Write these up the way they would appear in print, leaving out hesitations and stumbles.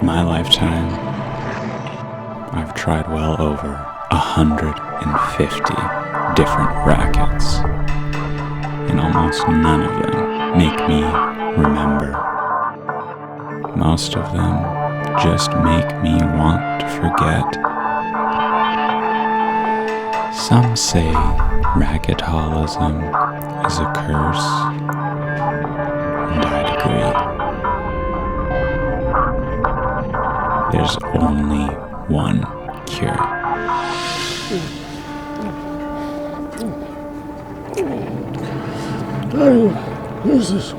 my lifetime, I've tried well over 150 different rackets, and almost none of them make me remember. Most of them just make me want to forget. Some say racketholism is a curse, and I'd agree. There's only one cure. Who's this?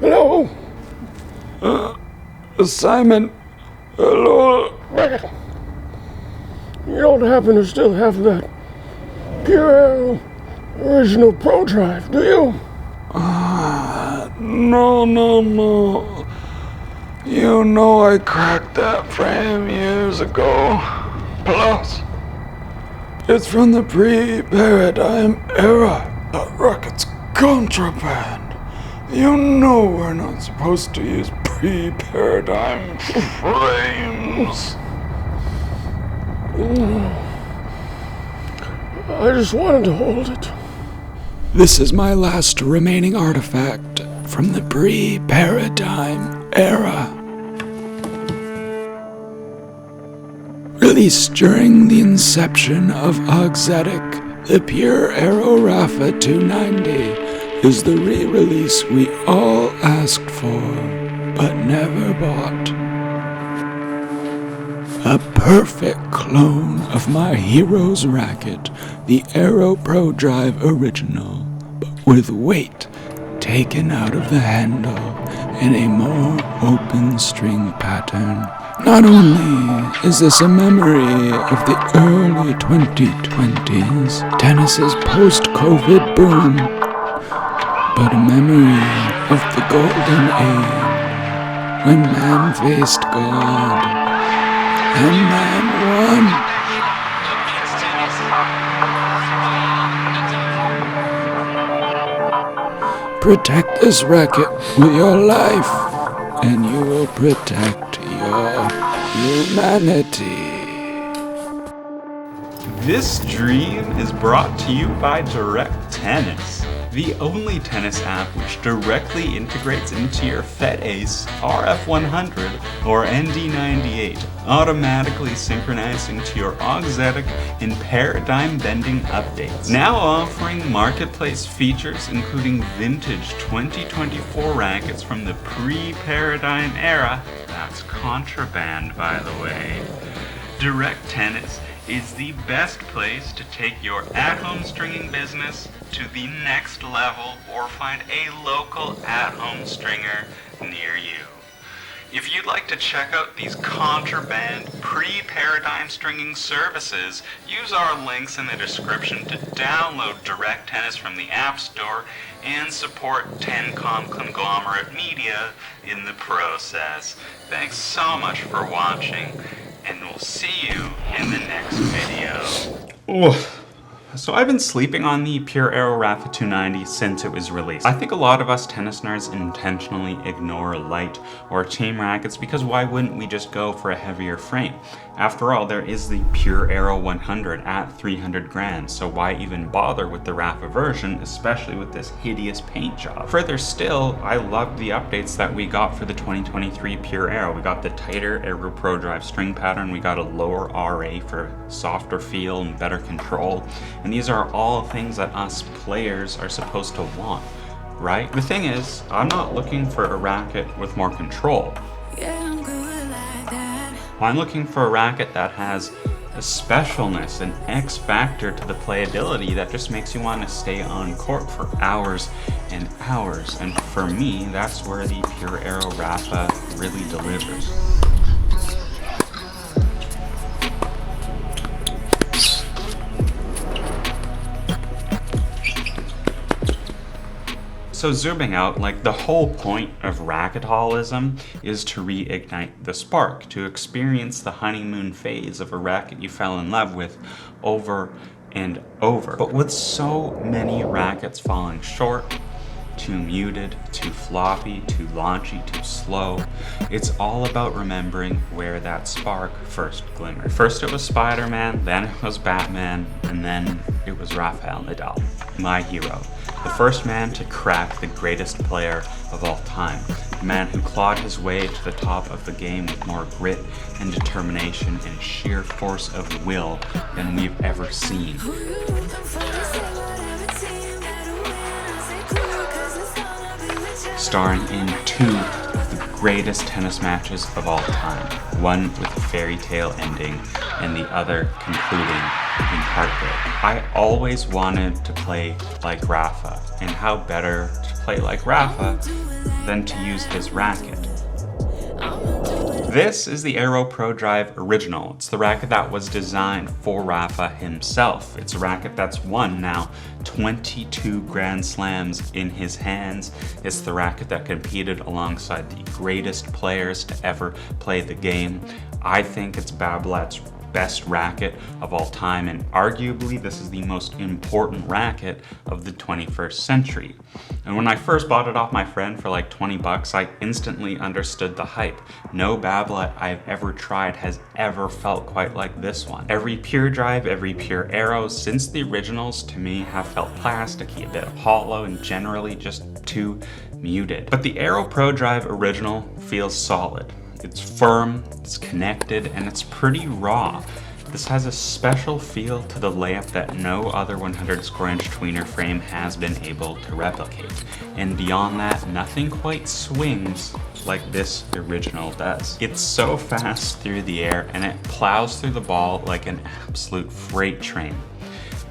Hello? Simon, hello. You don't happen to still have that Pure Arrow original Pro Drive, do you? No. You know I cracked that frame years ago. Plus, it's from the pre-Paradigm era. That racket's contraband. You know we're not supposed to use pre-Paradigm frames. I just wanted to hold it. This is my last remaining artifact from the pre-Paradigm era. Released during the inception of Auxetic, the Pure Arrow Rafa 290 is the re-release we all asked for, but never bought. A perfect clone of my hero's racket, the Arrow Pro Drive original, but with weight taken out of the handle and a more open string pattern. Not only is this a memory of the early 2020s, tennis's post-COVID boom, but a memory of the golden age when man faced God and man won. Protect this racket with your life, and you will protect your humanity. This dream is brought to you by Direct Tennis, the only tennis app which directly integrates into your FedAce RF100 or ND98, automatically synchronizing to your Auxetic and paradigm bending updates. Now offering marketplace features including vintage 2024 rackets from the pre-paradigm era. That's contraband, by the way. Direct Tennis is the best place to take your at-home stringing business to the next level or find a local at-home stringer near you. If you'd like to check out these contraband pre-paradigm stringing services, use our links in the description to download Direct Tennis from the App Store and support 10Com Conglomerate Media in the process. Thanks so much for watching, and we'll see you in the next video. So I've been sleeping on the Pure Arrow Rafa 290 since it was released. I think a lot of us tennis nerds intentionally ignore light or chain rackets because why wouldn't we just go for a heavier frame? After all, there is the Pure Arrow 100 at 300 grand, so why even bother with the Rafa version, especially with this hideous paint job? Further still, I loved the updates that we got for the 2023 Pure Arrow. We got the tighter Arrow Pro Drive string pattern, we got a lower RA for softer feel and better control, and these are all things that us players are supposed to want, right? The thing is, I'm not looking for a racket with more control. I'm looking for a racket that has a specialness, an X factor to the playability that just makes you want to stay on court for hours and hours. And for me, that's where the Pure Arrow Rafa really delivers. So zooming out, like the whole point of racketholism is to reignite the spark, to experience the honeymoon phase of a racket you fell in love with over and over. But with so many rackets falling short, too muted, too floppy, too launchy, too slow, it's all about remembering where that spark first glimmered. First it was Spider-Man, then it was Batman, and then it was Rafael Nadal, my hero. The first man to crack the greatest player of all time. The man who clawed his way to the top of the game with more grit and determination and sheer force of will than we've ever seen. Starring in two of the greatest tennis matches of all time. One with a fairy tale ending and the other concluding in heartbreak. I always wanted to play like Rafa, and how better to play like Rafa than to use his racket. This is the Aero Pro Drive Original. It's the racket that was designed for Rafa himself. It's a racket that's won now 22 Grand Slams in his hands. It's the racket that competed alongside the greatest players to ever play the game. I think it's Babolat's best racket of all time, and arguably this is the most important racket of the 21st century. And when I first bought it off my friend for like 20 bucks, I instantly understood the hype. No Babolat I've ever tried has ever felt quite like this one. Every Pure Drive, every Pure Aero since the originals to me have felt plasticky, a bit hollow, and generally just too muted. But the Aero Pro Drive Original feels solid. It's firm, it's connected, and it's pretty raw. This has a special feel to the layup that no other 100 score inch tweener frame has been able to replicate. And beyond that, nothing quite swings like this original does. It's so fast through the air, and it plows through the ball like an absolute freight train.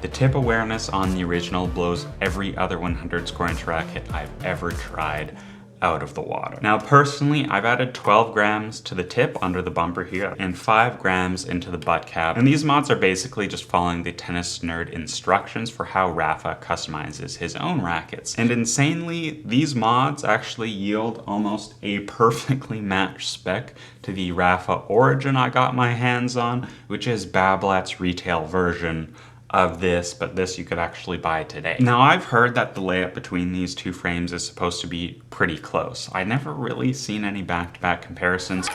The tip awareness on the original blows every other 100 score inch racket I've ever tried out of the water. Now personally, I've added 12 grams to the tip under the bumper here and 5 grams into the butt cap. And these mods are basically just following the Tennis Nerd instructions for how Rafa customizes his own rackets. And insanely, these mods actually yield almost a perfectly matched spec to the Rafa Origin I got my hands on, which is Babolat's retail version of this, but this you could actually buy today. Now I've heard that the layup between these two frames is supposed to be pretty close. I never really seen any back-to-back comparisons.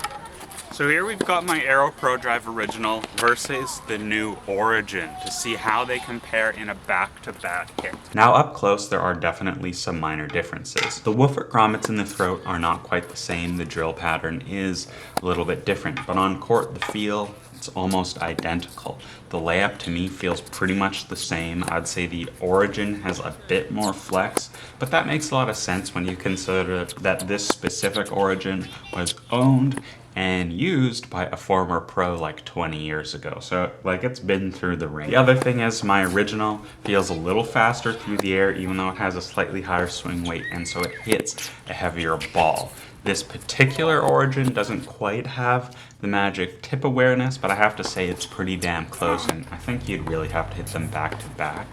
So here we've got my Aero Pro Drive Original versus the new Origin to see how they compare in a back-to-back hit. Now up close there are definitely some minor differences. The woofer grommets in the throat are not quite the same, the drill pattern is a little bit different, but on court the feel, it's almost identical. The layup to me feels pretty much the same. I'd say the Origin has a bit more flex, but that makes a lot of sense when you consider that this specific Origin was owned and used by a former pro like 20 years ago. So like it's been through the ring. The other thing is my original feels a little faster through the air even though it has a slightly higher swing weight, and so it hits a heavier ball. This particular Origin doesn't quite have the magic tip awareness, but I have to say it's pretty damn close, and I think you'd really have to hit them back to back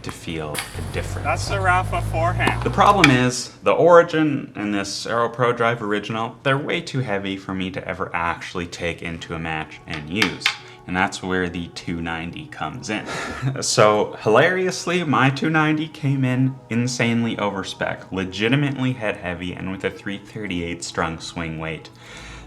to feel the difference. That's the Rafa forehand. The problem is, the Origin and this Aero Pro Drive Original, they're way too heavy for me to ever actually take into a match and use. And that's where the 290 comes in. So hilariously, my 290 came in insanely over spec, legitimately head heavy, and with a 338 strung swing weight.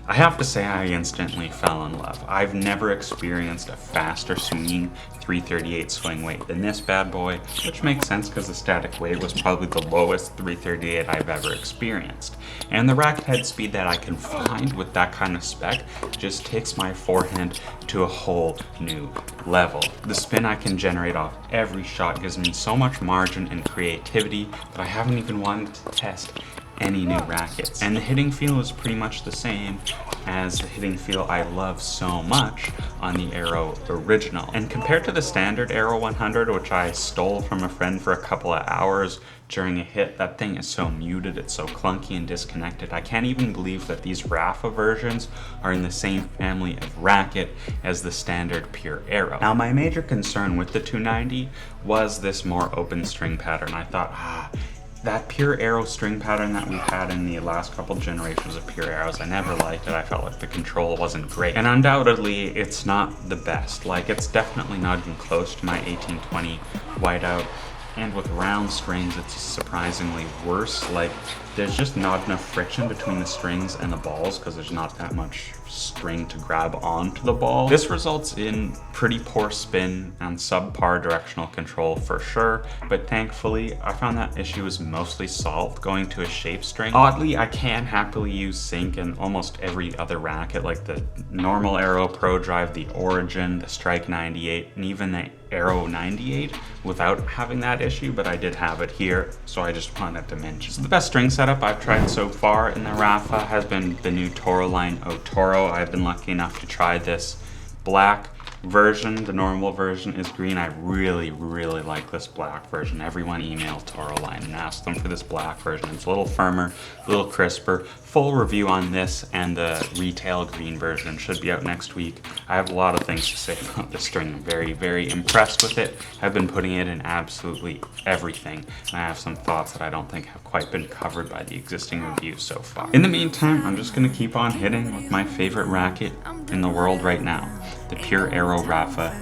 I have to say I instantly fell in love. I've never experienced a faster swinging 338 swing weight than this bad boy, which makes sense because the static weight was probably the lowest 338 I've ever experienced. And the racket head speed that I can find with that kind of spec just takes my forehand to a whole new level. The spin I can generate off every shot gives me so much margin and creativity that I haven't even wanted to test any new rackets. And the hitting feel is pretty much the same as the hitting feel I love so much on the Aero Original. And compared to the standard Aero 100, which I stole from a friend for a couple of hours during a hit, that thing is so muted, it's so clunky and disconnected. I can't even believe that these Rafa versions are in the same family of racket as the standard Pure Aero. Now my major concern with the 290 was this more open string pattern. I thought, That Pure Arrow string pattern that we've had in the last couple generations of Pure Arrows, I never liked it. I felt like the control wasn't great. And undoubtedly, it's not the best. Like, it's definitely not even close to my 1820 Whiteout. And with round strings, it's surprisingly worse. Like, there's just not enough friction between the strings and the balls because there's not that much string to grab onto the ball. This results in pretty poor spin and subpar directional control for sure, but thankfully I found that issue was mostly solved going to a shape string. Oddly, I can happily use sync in almost every other racket, like the normal Aero Pro Drive, the Origin, the Strike 98, and even the Aero 98 without having that issue, but I did have it here, so I just wanted to mention. So the best string setup I've tried so far in the Rapha has been the new Toro line Otoro. I've been lucky enough to try this black version. The normal version is green. I really like this black version. Everyone emailed Toro line and asked them for this black version. It's a little firmer, a little crisper. Full review on this and the retail green version should be out next week. I have a lot of things to say about this string. I'm very impressed with it. I've been putting it in absolutely everything, and I have some thoughts that I don't think have quite been covered by the existing reviews so far. In the meantime, I'm just gonna keep on hitting with my favorite racket in the world right now, the Pure Arrow Rapha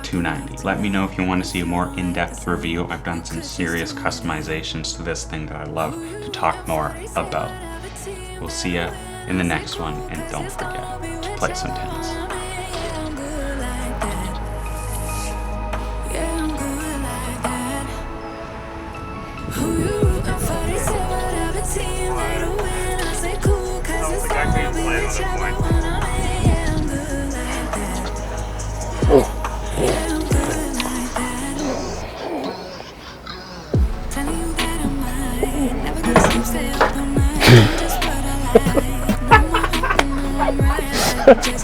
290. Let me know if you want to see a more in-depth review. I've done some serious customizations to this thing that I love to talk more about. We'll see ya in the next one, and don't forget to play some tennis. Just